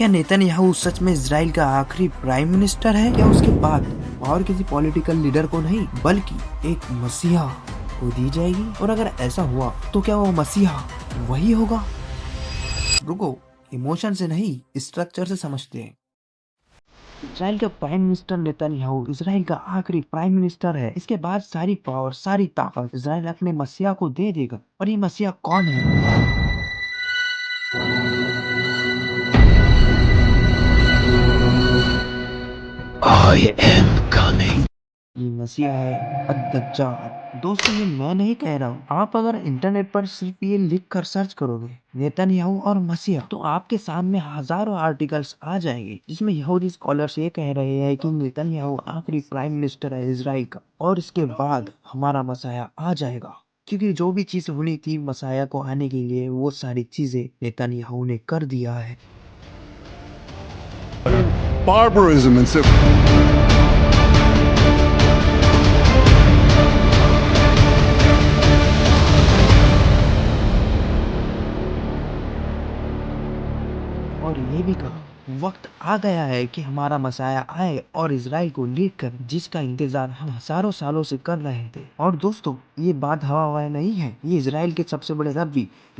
क्या नेतन्याहू सच में इजराइल का आखिरी प्राइम मिनिस्टर है, या उसके बाद और किसी पॉलिटिकल लीडर को नहीं बल्कि एक मसीहा को दी जाएगी? और अगर ऐसा हुआ तो क्या वो मसीहा वही होगा? रुको, इमोशन से नहीं स्ट्रक्चर से समझते हैं। इजराइल का प्राइम मिनिस्टर नेतन्याहू इजराइल का आखिरी प्राइम मिनिस्टर है। इसके बाद सारी पावर, सारी ताकत इजराइल अपने मसीहा को दे देगा। और ये मसीहा कौन है? I am coming. ये मसीहा है अद-दज्जाल। दोस्तों, ये मैं नहीं कह रहा हूँ। आप अगर इंटरनेट पर सिर्फ ये लिख कर सर्च करोगे नेतन्याहू और मसीहा, तो आपके सामने हजारों आर्टिकल्स आ जाएंगे जिसमें यहूदी स्कॉलर्स ये कह रहे हैं कि नेतन्याहू आखिरी प्राइम मिनिस्टर है इजराइल का, और इसके बाद हमारा मसीहा आ जाएगा। क्योंकि जो भी चीज होनी थी मसीहा को आने के लिए, वो सारी चीजें नेतन्याहू ने कर दिया है। Barbarism and और ये भी कहा वक्त आ गया है कि हमारा मसाया आए और इजराइल को लीड कर, जिसका इंतजार हम हजारों सालों से कर रहे थे। और दोस्तों, ये बात हवा हवा नहीं है, ये इजराइल के सबसे बड़े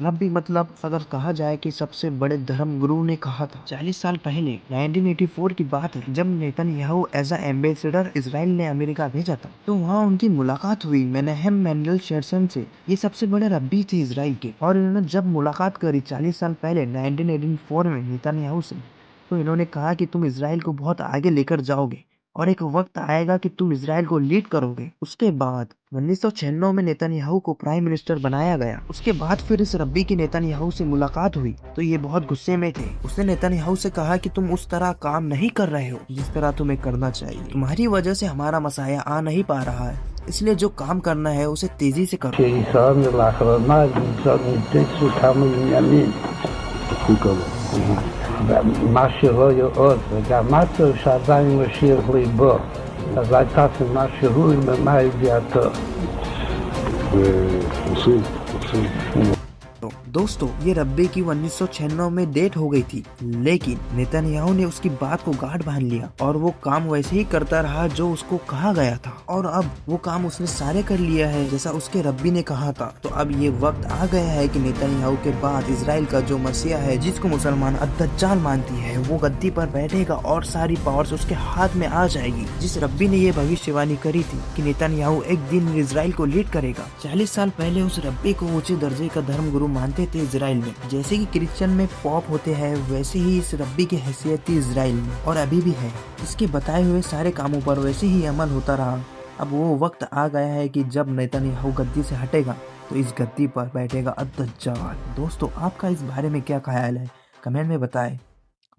रब्बी मतलब अगर कहा जाए कि सबसे बड़े धर्म गुरु ने कहा था। 40 साल पहले 1984 की बात है, जब नेतन्याहू एज एम्बेसडर इजराइल ने अमेरिका भेजा था, तो वहाँ उनकी मुलाकात हुई मेनाहेम मेंडल शेरसन से। ये सबसे बड़े रब्बी थे इजराइल के, और इन्होंने जब मुलाकात करी 40 साल पहले 1984 में नेतन्याहू से, तो इन्होंने कहा कि तुम इजराइल को बहुत आगे लेकर जाओगे और एक वक्त आएगा कि तुम इजराइल को लीड करोगे। उसके बाद 1996 में नेतन्याहू को प्राइम मिनिस्टर बनाया गया। उसके बाद फिर इस रब्बी की नेतन्याहू से मुलाकात हुई, तो ये बहुत गुस्से में थे। उसने नेतन्याहू से कहा कि तुम उस तरह काम नहीं कर रहे हो जिस तरह तुम्हें करना चाहिए। तुम्हारी वजह से हमारा मसाया आ नहीं पा रहा है, इसलिए जो काम करना है उसे तेजी से करो। מה שלא יעוד, וגם מצו שעדיין משאיר ליבו, אז הייתה מה שהוא במה ידיעתו. עושים. दोस्तों, ये रब्बे की 1996 में डेट हो गई थी, लेकिन नेतन्याहू ने उसकी बात को गांठ बांध लिया और वो काम वैसे ही करता रहा जो उसको कहा गया था। और अब वो काम उसने सारे कर लिया है जैसा उसके रब्बी ने कहा था। तो अब ये वक्त आ गया है कि नेतन्याहू के बाद इजराइल का जो मसीहा है, जिसको मुसलमान अद-दज्जाल मानती है, वो गद्दी पर बैठेगा और सारी पावर्स उसके हाथ में आ जाएगी। जिस रब्बी ने ये भविष्यवाणी करी थी कि नेतन्याहू एक दिन इजराइल को लीड करेगा, 40 साल पहले उस रब्बी को ऊंचे दर्जे का धर्म गुरु मानते थे इजराइल में। जैसे कि क्रिश्चियन में पॉप होते हैं, वैसे ही इस रब्बी की हैसियत थी इजराइल में, और अभी भी है। इसके बताए हुए सारे कामों पर वैसे ही अमल होता रहा। अब वो वक्त आ गया है कि जब नेतन्याहू गद्दी से हटेगा तो इस गद्दी पर बैठेगा अद-दज्जाल। दोस्तों, आपका इस बारे में क्या ख्याल है, कमेंट में बताएं।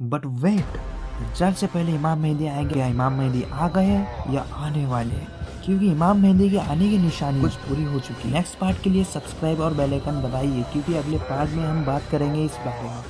बट वेट, दज्जाल से पहले इमाम मेहदी आएंगे? या इमाम मेहदी आ गए हैं या आने वाले हैं? क्योंकि इमाम मेहदी के आने की निशानी कुछ पूरी हो चुकी है। नेक्स्ट पार्ट के लिए सब्सक्राइब और बेल आइकन दबाइए, क्योंकि अगले पार्ट में हम बात करेंगे इस बारे में।